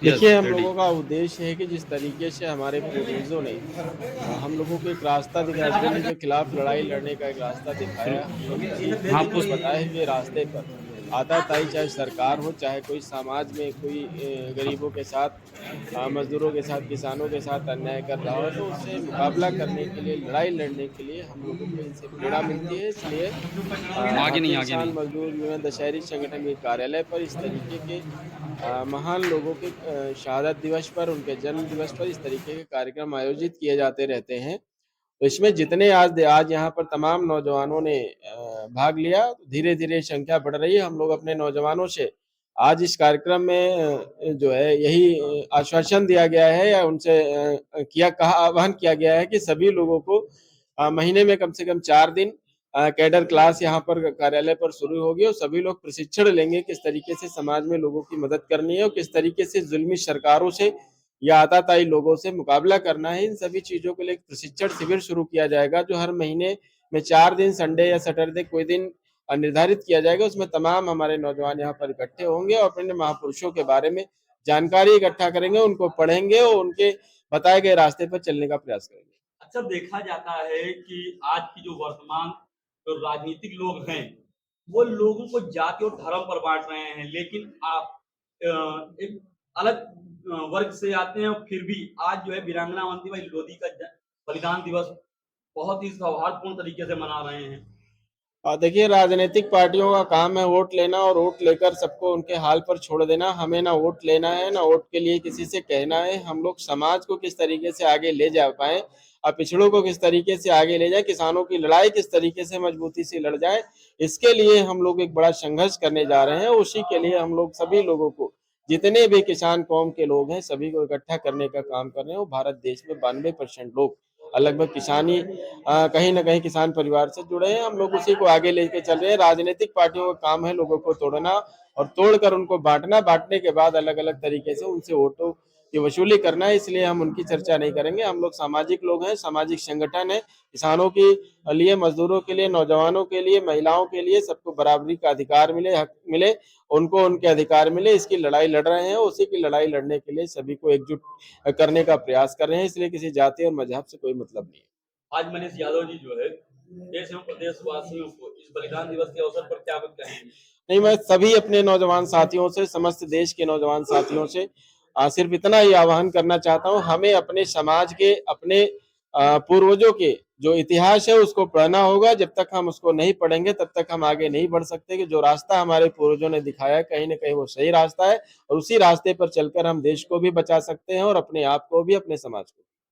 Yes, देखिए, हम ready. लोगों का उद्देश्य है कि जिस तरीके से हमारे पूर्वजों ने हम लोगों को एक रास्ता दिखाया, जुल्म के खिलाफ लड़ाई लड़ने का एक रास्ता फिर दिखाया, हम लोग इसी हाँ, इन्हीं के पुस बताए हुए रास्ते पर आताताई चाहे सरकार हो, चाहे कोई समाज में कोई गरीबों के साथ मज़दूरों के साथ, किसानों के साथ अन्याय कर रहा हो, तो उससे मुकाबला करने के लिए, लड़ाई लड़ने के लिए हम लोगों को इनसे प्रेरणा मिलती है। इसलिए आगे नहीं, भारतीय आगे किसान नहीं। मज़दूर यूनियन दशहरी संगठन के कार्यालय पर इस तरीके के महान लोगों के शहादत दिवस पर, उनके जन्म दिवस पर इस तरीके के कार्यक्रम आयोजित किए जाते रहते हैं। तो इसमें जितने आज यहाँ पर तमाम नौजवानों ने भाग लिया, धीरे-धीरे संख्या बढ़ रही है। हम लोग अपने नौजवानों से आज इस कार्यक्रम में जो है यही आश्वासन दिया गया है या उनसे आह्वान किया गया है कि सभी लोगों को महीने में कम से कम 4 दिन कैडर क्लास यहाँ पर कार्यालय पर शुरू होगी और सभी लोग प्रशिक्षण लेंगे किस तरीके से समाज में लोगों की मदद करनी है और किस तरीके से जुल्मी सरकारों से या आताताई लोगों से मुकाबला करना है। इन सभी चीज़ों के लिए एक प्रशिक्षण शिविर शुरू किया जाएगा जो हर महीने में 4 दिन संडे या सैटरडे कोई दिन निर्धारित किया जाएगा। उसमें तमाम हमारे नौजवान यहाँ पर इकट्ठे होंगे और अपने महापुरुषों के बारे में जानकारी इकट्ठा करेंगे, उनको पढ़ेंगे और उनके बताए गए रास्ते पर चलने का प्रयास करेंगे। अक्सर देखा जाता है कि आज की जो वर्तमान जो राजनीतिक लोग हैं, वो लोगों को जाति और धर्म पर बाँट रहे हैं। लेकिन आप एक अलग वर्ग से आते हैं और फिर भी आज जो है वीरांगना अवंतीबाई लोधी का बलिदान दिवस बहुत ही सौहार्दपूर्ण तरीके से मना रहे हैं। देखिए राजनीतिक पार्टियों का काम है वोट लेना और वोट लेकर सबको उनके हाल पर छोड़ देना। हमें ना वोट लेना है, ना वोट के लिए किसी से कहना है। हम लोग समाज को किस तरीके से आगे ले जा पाएँ पिछड़ों को किस तरीके से आगे ले जाएँ, किसानों की लड़ाई किस तरीके से मजबूती से लड़ जाए, इसके लिए हम लोग एक बड़ा संघर्ष करने जा रहे हैं। उसी के लिए हम लोग सभी लोगों को, जितने भी किसान कौम के लोग हैं, सभी को इकट्ठा करने का काम कर रहे हैं और भारत देश में 92% लोग लगभग किसानी कहीं न कहीं किसान परिवार से जुड़े हैं। हम लोग उसी को आगे लेके चल रहे हैं। राजनीतिक पार्टियों का काम है लोगों को तोड़ना और तोड़कर उनको बाँटना, बाँटने के बाद अलग-अलग तरीके से उनसे वोटों की वसूली करना है, इसलिए हम उनकी चर्चा नहीं करेंगे। हम लोग सामाजिक लोग हैं, सामाजिक संगठन है, किसानों के लिए, मज़दूरों के लिए, नौजवानों के लिए, महिलाओं के लिए सबको बराबरी का अधिकार मिले, हक मिले, उनको उनके अधिकार मिले, इसकी लड़ाई लड़ रहे हैं। उसी की लड़ाई लड़ने के लिए सभी को एकजुट करने का प्रयास कर रहे हैं, इसलिए किसी जाति और मज़हब से कोई मतलब नहीं है। आज मनीष यादव जी जो है देश एवं प्रदेशवासियों को इस बलिदान दिवस के अवसर पर क्या कहेंगे? नहीं, मैं सभी अपने नौजवान साथियों से, समस्त देश के नौजवान साथियों से सिर्फ इतना ही आह्वान करना चाहता हूँ, हमें अपने समाज के, अपने पूर्वजों के जो इतिहास है उसको पढ़ना होगा। जब तक हम उसको नहीं पढ़ेंगे तब तक हम आगे नहीं बढ़ सकते कि जो रास्ता हमारे पूर्वजों ने दिखाया है कहीं न कहीं वो सही रास्ता है और उसी रास्ते पर चलकर हम देश को भी बचा सकते हैं और अपने आप को भी, अपने समाज को।